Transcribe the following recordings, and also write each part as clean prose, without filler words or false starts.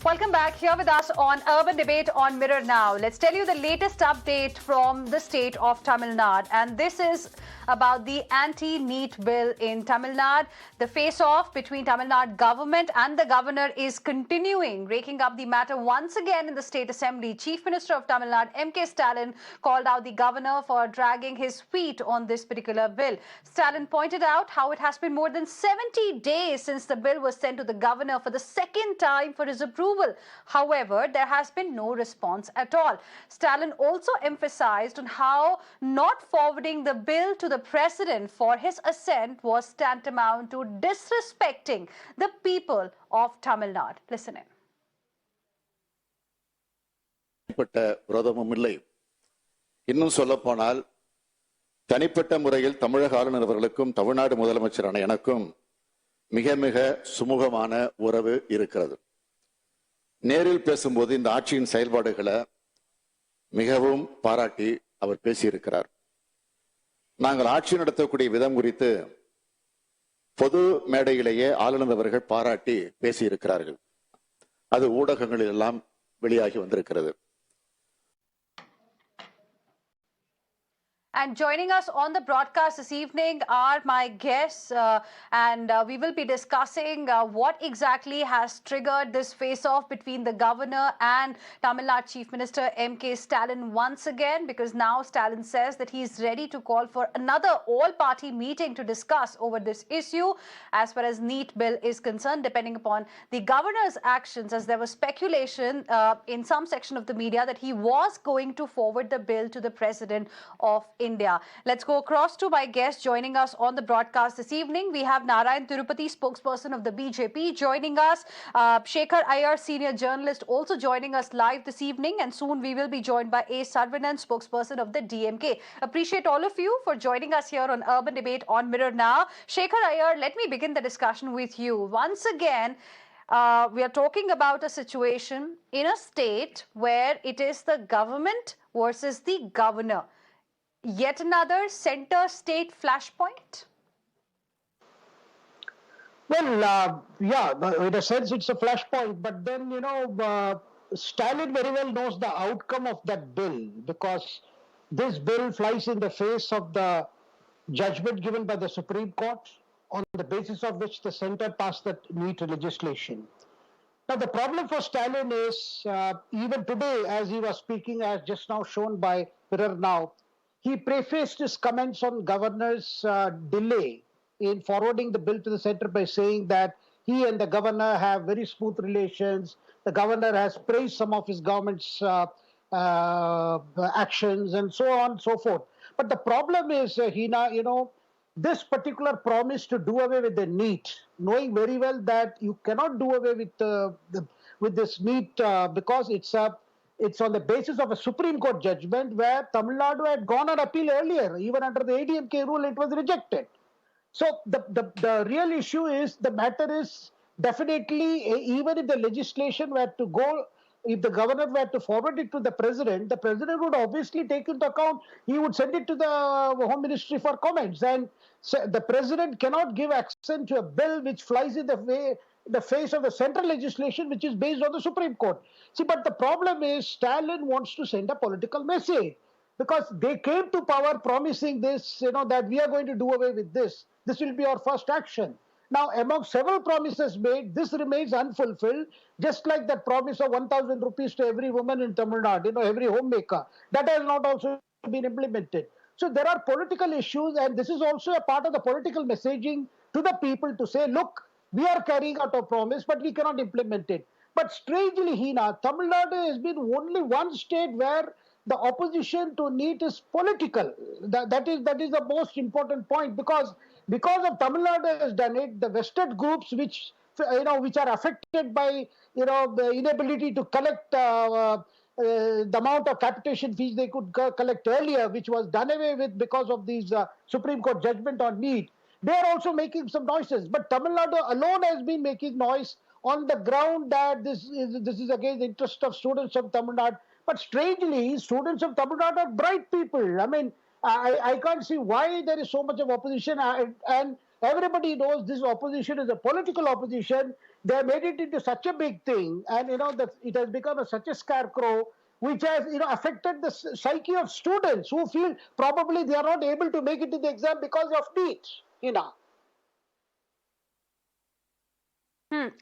Welcome back. Here with us on Urban Debate on Mirror Now. Let's tell you the latest update from the state of Tamil Nadu. And this is about the anti-NEET bill in Tamil Nadu. The face-off between Tamil Nadu government and the governor is continuing, raking up the matter once again in the state assembly. Chief Minister of Tamil Nadu, MK Stalin, called out the governor for dragging his feet on this particular bill. Stalin pointed out how it has been more than 70 days since the bill was sent to the governor for the second time for his approval. However, there has been no response at all. Stalin also emphasized on how not forwarding the bill to the president for his assent was tantamount to disrespecting the people of Tamil Nadu. Listen in. இன்னும் சொல்லப்போனால் தனிப்பட்ட முறையில் தமிழக ஆளுநர் அவர்களுக்கும் தமிழ்நாடு முதலமைச்சரான எனக்கும் மிக மிக சுமூகமான உறவு இருக்கிறது. நேரில் பேசும்போது இந்த ஆட்சியின் செயல்பாடுகளை மிகவும் பாராட்டி அவர் பேசியிருக்கிறார். நாங்கள் ஆட்சி நடத்தக்கூடிய விதம் குறித்து பொது மேடையிலேயே ஆளுநர் அவர்கள் பாராட்டி பேசியிருக்கிறார்கள். அது ஊடகங்களில் எல்லாம் வெளியாகி வந்திருக்கிறது. And joining us on the broadcast this evening are my guests, and we will be discussing what exactly has triggered this face-off between the governor and Tamil Nadu Chief Minister MK Stalin once again, because now Stalin says that he's ready to call for another all-party meeting to discuss over this issue as far as NEET bill is concerned, depending upon the governor's actions, as there was speculation in some section of the media that he was going to forward the bill to the president of India. Let's go across to my guest joining us on the broadcast this evening. We have Narayanan, Thirupathy, spokesperson of the BJP, joining us. Shekhar Iyer, senior journalist, also joining us live this evening. And soon we will be joined by A. Sarvanan, spokesperson of the DMK. Appreciate all of you for joining us here on Urban Debate on Mirror Now. Shekhar Iyer, let me begin the discussion with you. Once again, we are talking about a situation in a state where it is the government versus the governor. Yet another center state flashpoint? Well, yeah, in a sense it's a flashpoint, but then, Stalin very well knows the outcome of that bill, because this bill flies in the face of the judgment given by the Supreme Court, on the basis of which the center passed that NEET legislation. Now, the problem for Stalin is, even today, as he was speaking, as just now shown by Mirror Now, he prefaced his comments on governor's delay in forwarding the bill to the center by saying that he and the governor have very smooth relations. The governor has praised some of his government's actions and so on and so forth. But the problem is, Heena, this particular promise to do away with the NEET, knowing very well that you cannot do away with this NEET because it's on the basis of a Supreme Court judgment where Tamil Nadu had gone on appeal earlier. Even under the DMK rule, it was rejected. So the real issue is, the matter is definitely, even if the legislation were to go, if the governor were to forward it to the president would obviously take into account, he would send it to the Home Ministry for comments. And so the president cannot give accent to a bill which flies in the face of the central legislation, which is based on the Supreme Court. See, but the problem is, Stalin wants to send a political message, because they came to power promising this, that we are going to do away with this. This will be our first action. Now, among several promises made, this remains unfulfilled, just like that promise of 1,000 rupees to every woman in Tamil Nadu, every homemaker. That has not also been implemented. So there are political issues, and this is also a part of the political messaging to the people to say, look, we are carrying out our promise, but we cannot implement it. But strangely, Heena, Tamil Nadu has been only one state where the opposition to NEET is political. That is the most important point, because of Tamil Nadu has done it, the vested groups which are affected by the inability to collect the amount of capitation fees they could collect earlier, which was done away with because of these Supreme Court judgment on NEET. They are also making some noises, but Tamil Nadu alone has been making noise on the ground that this is against the interest of students of Tamil Nadu. But strangely, students of Tamil Nadu are bright people. I mean, I can't see why there is so much of opposition. And Everybody knows this opposition is a political opposition. They have made it into such a big thing, and that it has become such a scarecrow, which has affected the psyche of students who feel probably they are not able to make it to the exam because of NEET.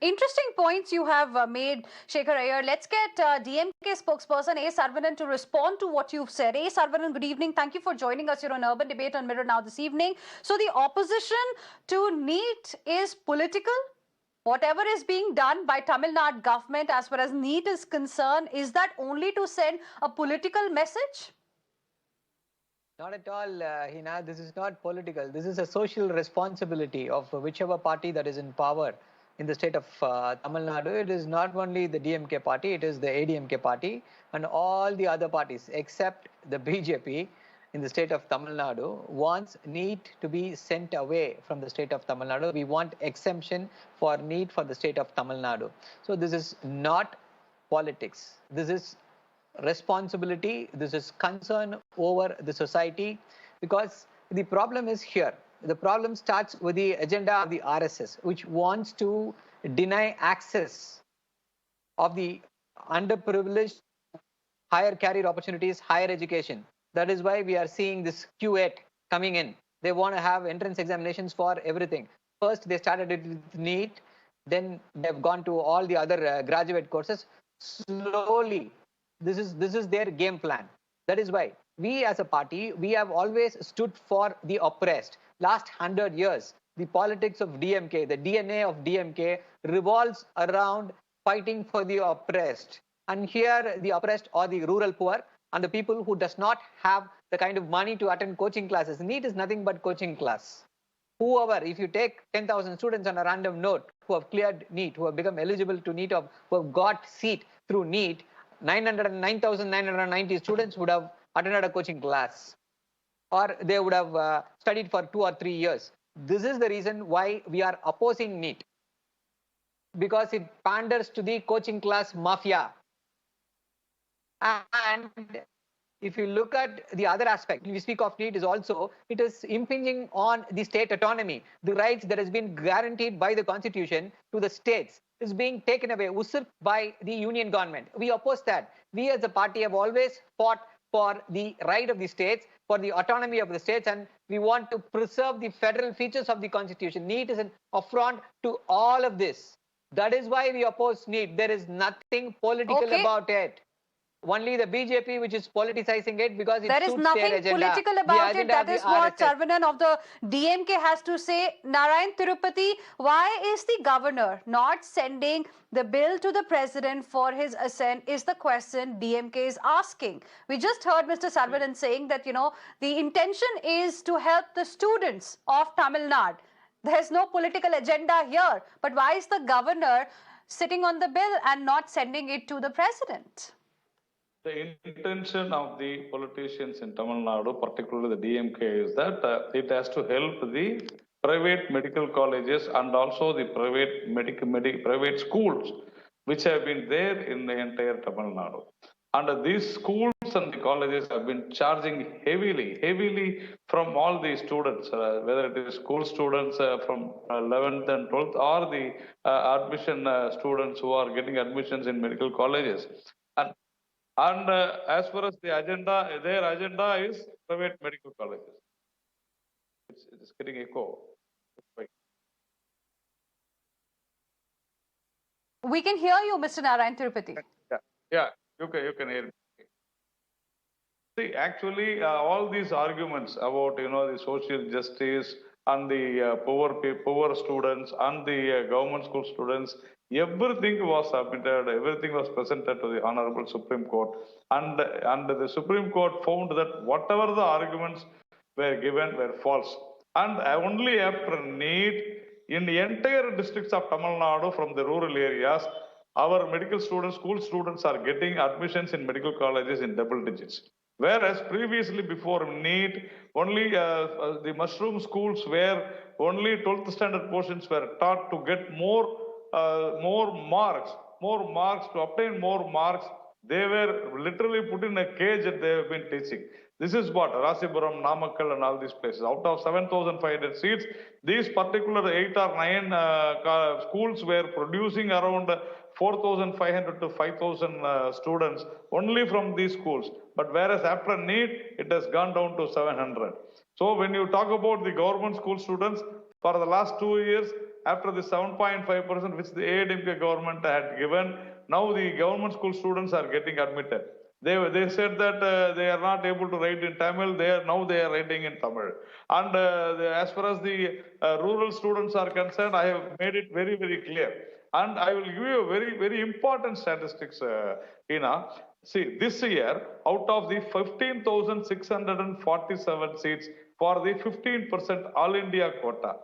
Interesting points you have made, Shekhar Iyer. Let's get DMK spokesperson A. Saravanan to respond to what you've said. A. Saravanan, good evening. Thank you for joining us here on Urban Debate on Mirror Now this evening. So the opposition to NEET is political? Whatever is being done by Tamil Nadu government as far as NEET is concerned, is that only to send a political message? Not at all, Heena. This is not political. This is a social responsibility of whichever party that is in power in the state of Tamil Nadu. It is not only the DMK party, it is the ADMK party and all the other parties except the BJP in the state of Tamil Nadu wants NEET to be sent away from the state of Tamil Nadu. We want exemption for NEET for the state of Tamil Nadu. So this is not politics. This is responsibility. This is concern over the society, because the problem is here. The problem starts with the agenda of the RSS, which wants to deny access of the underprivileged higher career opportunities, higher education. That is why we are seeing this Q8 coming in. They want to have entrance examinations for everything. First, they started it with NEET, then they've gone to all the other graduate courses. Slowly, this is their game plan. That is why we as a party, we have always stood for the oppressed. Last 100 years, the politics of DMK, the DNA of DMK revolves around fighting for the oppressed. And here the oppressed are the rural poor and the people who does not have the kind of money to attend coaching classes. NEET is nothing but coaching class. Whoever, if you take 10,000 students on a random note who have cleared NEET, who have become eligible to NEET, who have got seat through NEET, 9,990 students would have attended a coaching class, or they would have studied for 2 or 3 years. This is the reason why we are opposing NEET, because it panders to the coaching class mafia. And if you look at the other aspect, we speak of NEET, is also, it is impinging on the state autonomy. The rights that has been guaranteed by the constitution to the states is being taken away, usurped by the union government. We oppose that. We as a party have always fought for the right of the states, for the autonomy of the states, and we want to preserve the federal features of the constitution. NEET is an affront to all of this. That is why we oppose NEET. There is nothing political about it. Only the BJP which is politicizing it because it there is suits their nothing agenda. political about it. That is what RSS. Saravanan of the DMK has to say. Narayan Thirupathy, why is the governor not sending the bill to the president for his assent is the question DMK is asking. We just heard Mr. Saravanan saying that, the intention is to help the students of Tamil Nadu. There's no political agenda here. But why is the governor sitting on the bill and not sending it to the president? The intention of the politicians in Tamil Nadu, particularly the DMK, is that it has to help the private medical colleges and also the private schools which have been there in the entire Tamil Nadu. And these schools and the colleges have been charging heavily from all the students, whether it is school students from 11th and 12th or the admission students who are getting admissions in medical colleges. And as far as the agenda, their agenda is private medical colleges. It's getting echo. We can hear you, Mr. Narayan Thirupathy. Yeah, you can hear me. See, actually, all these arguments about the social justice and the poor students and the government school students, everything was submitted, everything was presented to the Honorable Supreme Court, and the Supreme Court found that whatever the arguments were given were false. And only after NEET, in the entire districts of Tamil Nadu from the rural areas, our medical students, school students are getting admissions in medical colleges in double digits. Whereas previously before NEET, only the mushroom schools where only 12th standard portions were taught to get more marks, to obtain more marks, They were literally put in a cage that they have been teaching. This is what Rasipuram, Namakkal and all these places. Out of 7,500 seats, these particular 8 or 9 schools were producing around 4,500 to 5,000 students only from these schools. But whereas after NEET, it has gone down to 700. So when you talk about the government school students, for the last 2 years, after the 7.5% which the DMK government had given, now the government school students are getting admitted. They said that they are not able to write in Tamil. Now they are writing in Tamil. And as far as the rural students are concerned, I have made it very, very clear. And I will give you a very, very important statistics, Heena. See, this year, out of the 15,647 seats for the 15% All India quota,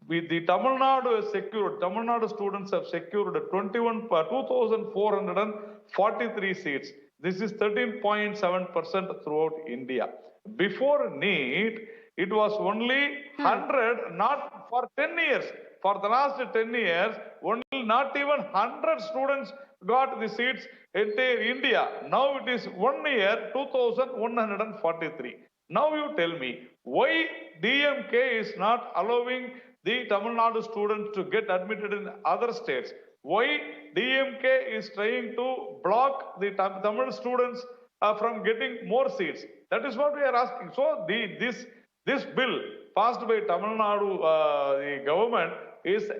the Tamil Nadu has secured, Tamil Nadu students have secured 2,443 seats. This is 13.7% throughout India. Before NEET, it was only 100, not for 10 years. For the last 10 years, only not even 100 students got the seats in India. Now it is 1 year, 2,143. Now you tell me, why DMK is not allowing the Tamil Nadu students to get admitted in other states? Why DMK is trying to block the Tamil students from getting more seats? That is what we are asking. So this bill passed by Tamil Nadu the government is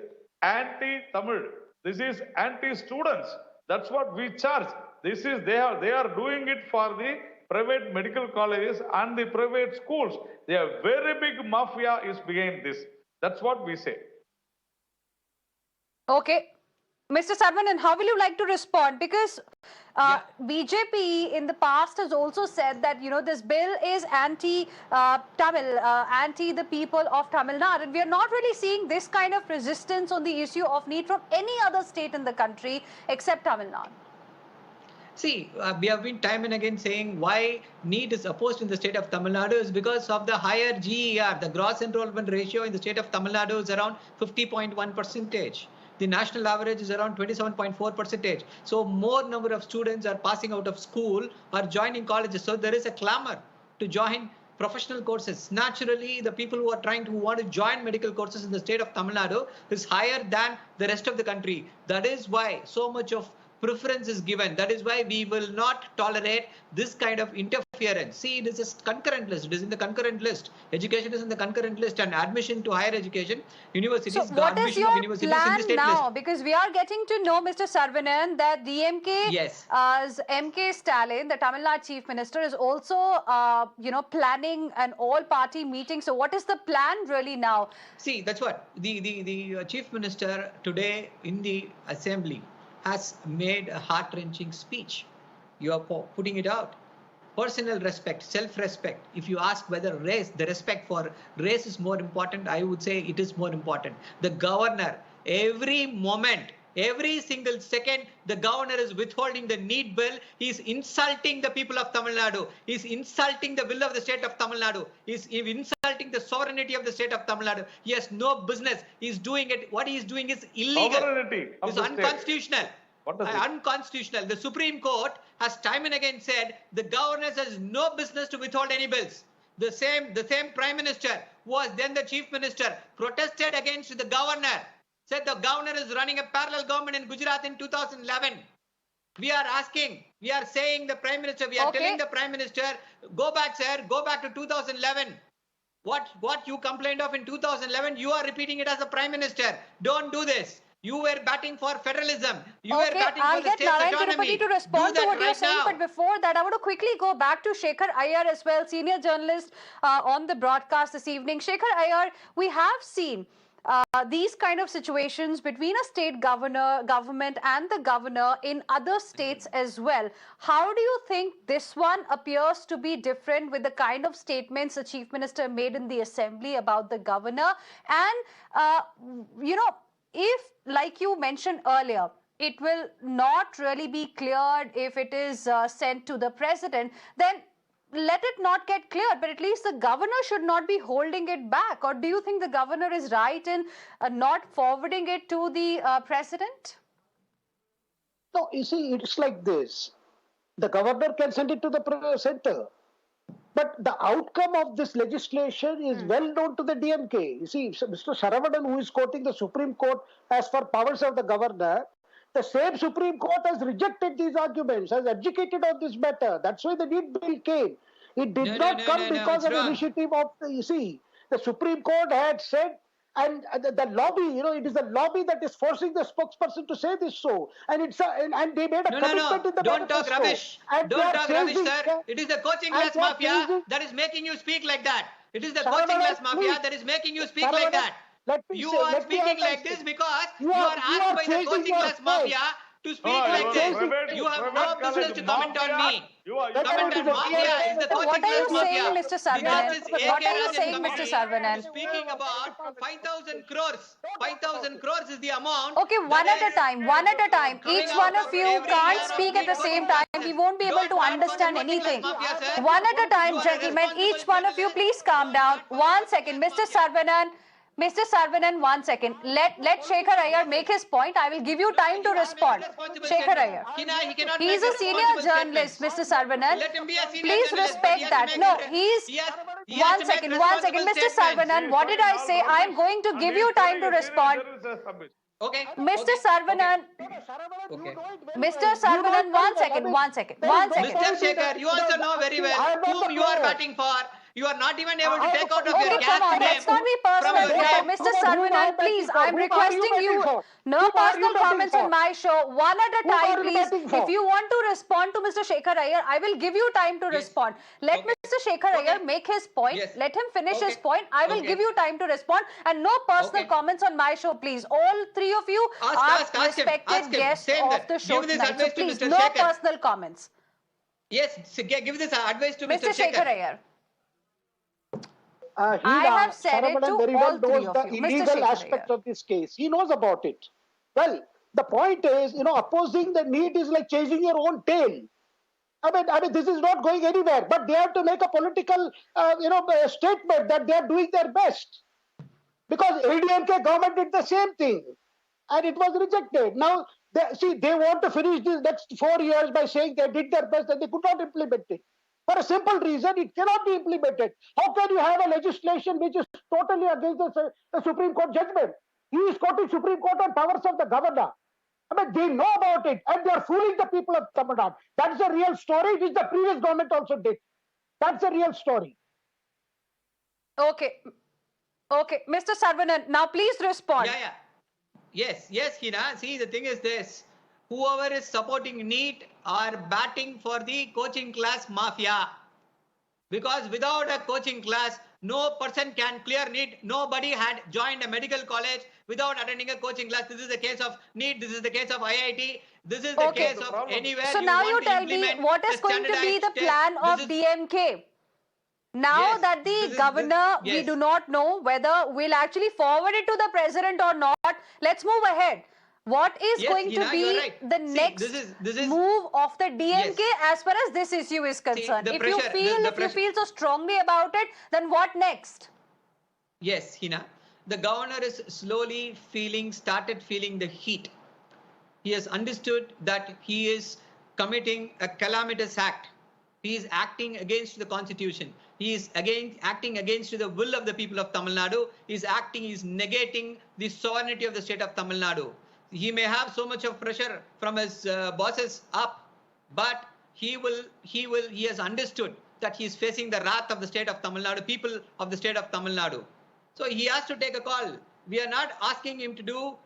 anti-Tamil. This is anti-students. That's what we charge. This is they are doing it for the private medical colleges and the private schools. They are very big mafia is behind this. That's what we say. Okay. Mr. Saravanan, how will you like to respond? Because BJP in the past has also said that, you know, this bill is anti-Tamil, anti the people of Tamil Nadu. And we are not really seeing this kind of resistance on the issue of NEET from any other state in the country except Tamil Nadu. See, we have been time and again saying why NEET is opposed in the state of Tamil Nadu is because of the higher GER. The gross enrollment ratio in the state of Tamil Nadu is around 50.1%. The national average is around 27.4%. So more number of students are passing out of school or joining colleges. So there is a clamor to join professional courses. Naturally, the people who want to join medical courses in the state of Tamil Nadu is higher than the rest of the country. That is why so much of preference is given. That is why we will not tolerate this kind of interference. See, it is a concurrent list. It is in the concurrent list. Education is in the concurrent list, and admission to higher education, universities. So what is your plan now? List. Because we are getting to know, Mr. Saravanan, that DMK, as MK Stalin, the Tamil Nadu Chief Minister, is also, planning an all-party meeting. So what is the plan really now? See, that's what the Chief Minister today in the Assembly has made a heart-wrenching speech. You are putting it out. Personal respect, self-respect. If you ask whether the respect for race is more important, I would say it is more important. The governor, every moment, every single second, the governor is withholding the NEET bill. He is insulting the people of Tamil Nadu. He is insulting the will of the state of Tamil Nadu. He is insulting the sovereignty of the state of Tamil Nadu. He has no business. He is doing it. What he is doing is illegal. Sovereignty of it's the unconstitutional. Unconstitutional. The Supreme Court has time and again said the governor has no business to withhold any bills. The same Prime Minister who was then the Chief Minister protested against the governor. Said the governor is running a parallel government in Gujarat in 2011. We are saying the Prime Minister, telling the Prime Minister, go back, sir, go back to 2011. What you complained of in 2011, you are repeating it as a Prime Minister. Don't do this. You were batting for federalism. You were batting for the state's autonomy. I'll get Thirupathy to respond to what you're saying. But before that, I want to quickly go back to Shekhar Iyer as well, senior journalist on the broadcast this evening. Shekhar Iyer, we have seen these kind of situations between a state government and the governor in other states as well. How do you think this one appears to be different with the kind of statements the Chief Minister made in the Assembly about the governor? And, if, like you mentioned earlier, it will not really be cleared if it is sent to the president, then let it not get cleared, but at least the governor should not be holding it back. Or do you think the governor is right in not forwarding it to the president? No, you see, it's like this. The governor can send it to the center. But the outcome of this legislation is well known to the DMK. You see, Mr. Saravanan, who is quoting the Supreme Court as for powers of the governor, the same Supreme Court has rejected these arguments, has educated on this matter. That's why the NEET bill came. It did not come because of the initiative of the Supreme Court had said, and the lobby, it is the lobby that is forcing the spokesperson to say this so. And and they made a commitment in the Don't talk rubbish. And Don't talk rubbish, chasing, sir. It is the coaching class mafia that is making you speak like that. It is the coaching class mafia that is making you speak like that. You are speaking like this because you are asked by the coaching class mafia to speak like this. You have no business to comment on me. Comment on mafia is the coaching class mafia. What are you saying, Mr. Saravanan? What are you saying, Mr. Saravanan? Speaking about 5,000 crores. 5,000 crores is the amount. Okay, one at a time, one at a time. Each one of you can't speak at the same time. We won't be able to understand anything. One at a time, gentlemen. Each one of you, please calm down. 1 second, Mr. Saravanan. Mr. Saravanan, 1 second. Let Shekhar Iyer make his point. I will give you time to respond. Shekhar Iyer. He is a senior journalist, Mr. Saravanan. Please respect that. No, he's... 1 second, 1 second. Mr. Saravanan, what did I say? I am going to give you time to respond. Okay. Mr. Saravanan. Okay. Mr. Saravanan, 1 second, 1 second. 1 second. Mr. Shekhar, you also know very well whom you are batting for. You are not even able to take out of your Okay, come on, let's not be personal here. Mr. Saravanan, please, I'm requesting you. No personal comments on my show. One at a time, please. If you want to respond to Mr. Shekhar Iyer, I will give you time to respond. Let Mr. Shekhar Iyer make his point. Let him finish his point. I will give you time to respond. And no personal comments on my show, please. All three of you are respected guests of the show tonight. So please, no personal comments. Yes, give this advice to Mr. Shekhar Iyer. I have said it to very all well three knows of the you. Mr. illegal Shekhar aspect Iyer. of this case. He knows about it. Well, the point is, opposing the NEET is like chasing your own tail. I mean, this is not going anywhere. But they have to make a political, statement that they are doing their best. Because ADMK government did the same thing, and it was rejected. Now, they want to finish these next 4 years by saying they did their best and they could not implement it. For a simple reason, it cannot be implemented. How can you have a legislation which is totally against the Supreme Court judgment? He is quoting Supreme Court on powers of the governor. I mean, they know about it and they are fooling the people of Tamil Nadu. That's the real story, which the previous government also did. That's the real story. Okay. Okay. Mr. Saravanan, now please respond. Yes, Heena. See, the thing is this. Whoever is supporting NEET are batting for the coaching class mafia. Because without a coaching class, no person can clear NEET. Nobody had joined a medical college without attending a coaching class. This is the case of NEET. This is the case of IIT. This is the case of anywhere. So now you tell me what is going to be the plan of DMK? Now that the governor, we do not know whether we'll actually forward it to the president or not. Let's move ahead. What is going to be the next move of the DMK as far as this issue is concerned? If you feel so strongly about it, then what next? Yes, Heena. The governor is slowly started feeling the heat. He has understood that he is committing a calamitous act. He is acting against the constitution. He is acting against the will of the people of Tamil Nadu. He is negating the sovereignty of the state of Tamil Nadu. He may have so much of pressure from his bosses up, but he has understood that he is facing the wrath of the state of Tamil Nadu, people of the state of Tamil Nadu. So he has to take a call. We are not asking him to do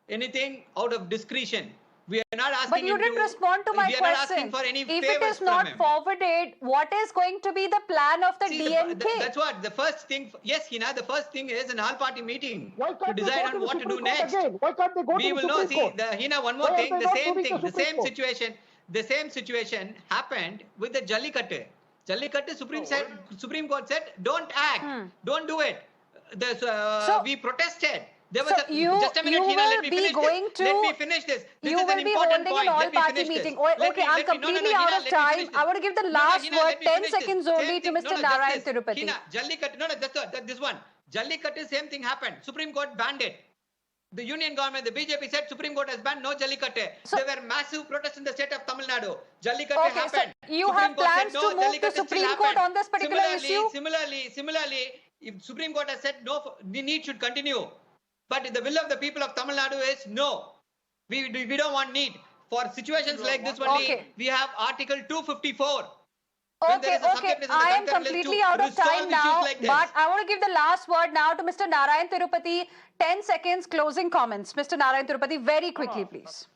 anything out of discretion. We are not asking But you didn't respond to my question. We are not asking for any if favors it is not from him. forwarded, what is going to be the plan of the DMK? That's what the first thing. Yes, Heena, the first thing is an all-party meeting to they decide go on what to do Supreme next. Court again? Why can't they go We to will the know. Supreme See, Court? Heena, one more Why thing. are they The not same moving thing. to The Supreme same Court? situation. The same situation happened with the Jallikattu. Jallikattu Supreme Court said, don't act, don't do it. We protested. There was just a minute, Heena, let me finish this. Let me finish this. This is an important point. Let me finish meeting. this. Okay, I'm completely out of time. I want to give the last word, 10 seconds only, to Mr. Narayanan Thirupathy. Heena, Jallikattu, this one. Jallikattu, same thing happened. Supreme Court banned it. The union government, the BJP said Supreme Court has banned no Jallikattu. So- There were massive protests in the state of Tamil Nadu. Jallikattu Okay, so happened. you Supreme have Court said plans no, to move to Jallikattu still Supreme Court happened. on this particular issue? Similarly, if Supreme Court has said no, the NEET should continue. But the will of the people of Tamil Nadu is no. We don't want NEET. For situations like this only, Okay. we have Article 254. When there Okay, is a subject is in the I am concurrent list completely to out of resolve time issues now, like this. but I want to give the last word now to Mr. Narayan Thirupathy. 10 seconds closing comments. Mr. Narayan Thirupathy, very quickly, please.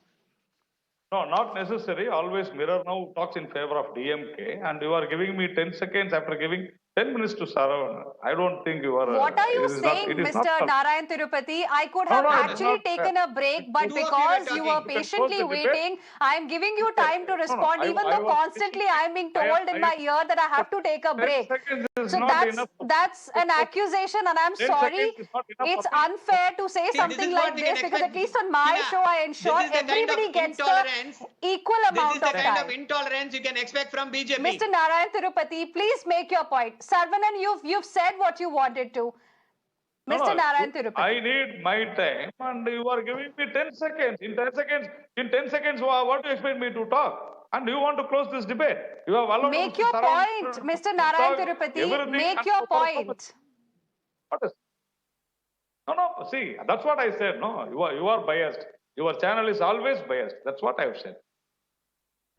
No, not necessary. Always Mirror now talks in favor of DMK, and you are giving me 10 seconds after giving 10 minutes to Saravanan. I don't think you are. What are you it is not- saying, it is Mr. not- Narayan Tirupati? I could No, have no, it is actually not taken a break, but Two of you were because you were talking. You can patiently close the debate. waiting, I am giving you time to respond, I- even I though was constantly I am being I- told in I- my ear that I have to take a 10 break. seconds is So not enough. that's an accusation, and I'm 10 sorry. seconds is not enough It's for me. unfair to say See, something this is what like we can this because at expect. least on my Hina, show I ensure this is the kind of everybody gets the intolerance- equal This amount is the of kind of time. intolerance you can expect from BJP. Mr. Narayan Tirupati, please make your point. Sarvanan, you've said what you wanted to. No, Mr. no, Narayan I Tirupati. need my time, and you are giving me 10 seconds. In 10 seconds, what do you expect me to talk? And you want to close this debate? You have allowed Make Mr. your Saravanan point, to Mr. Narayan talk Tirupati. everything Make and your no purpose. point. What is? No. See, that's what I said. No, you are biased. Your channel is always biased. That's what I have said.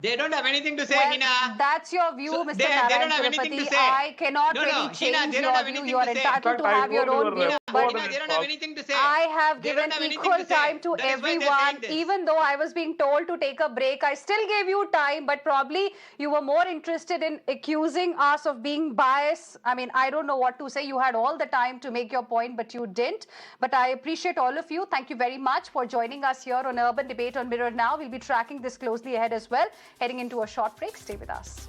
They don't have anything to say, Well, Hina. that's your view, So Mr. they Narayan don't have anything to Tirupati. say. I cannot No, really Hina, change they don't your have view. anything You are to say. entitled to In fact, have I your told own your view. But Hina, they don't have anything to say. I have They given don't have anything equal to say. time to That is why they're everyone. saying this. Even though I was being told to take a break, I still gave you time, but probably you were more interested in accusing us of being biased. I mean, I don't know what to say. You had all the time to make your point, but you didn't. But I appreciate all of you. Thank you very much for joining us here on Urban Debate on Mirror Now. We'll be tracking this closely ahead as well. Heading into a short break. Stay with us.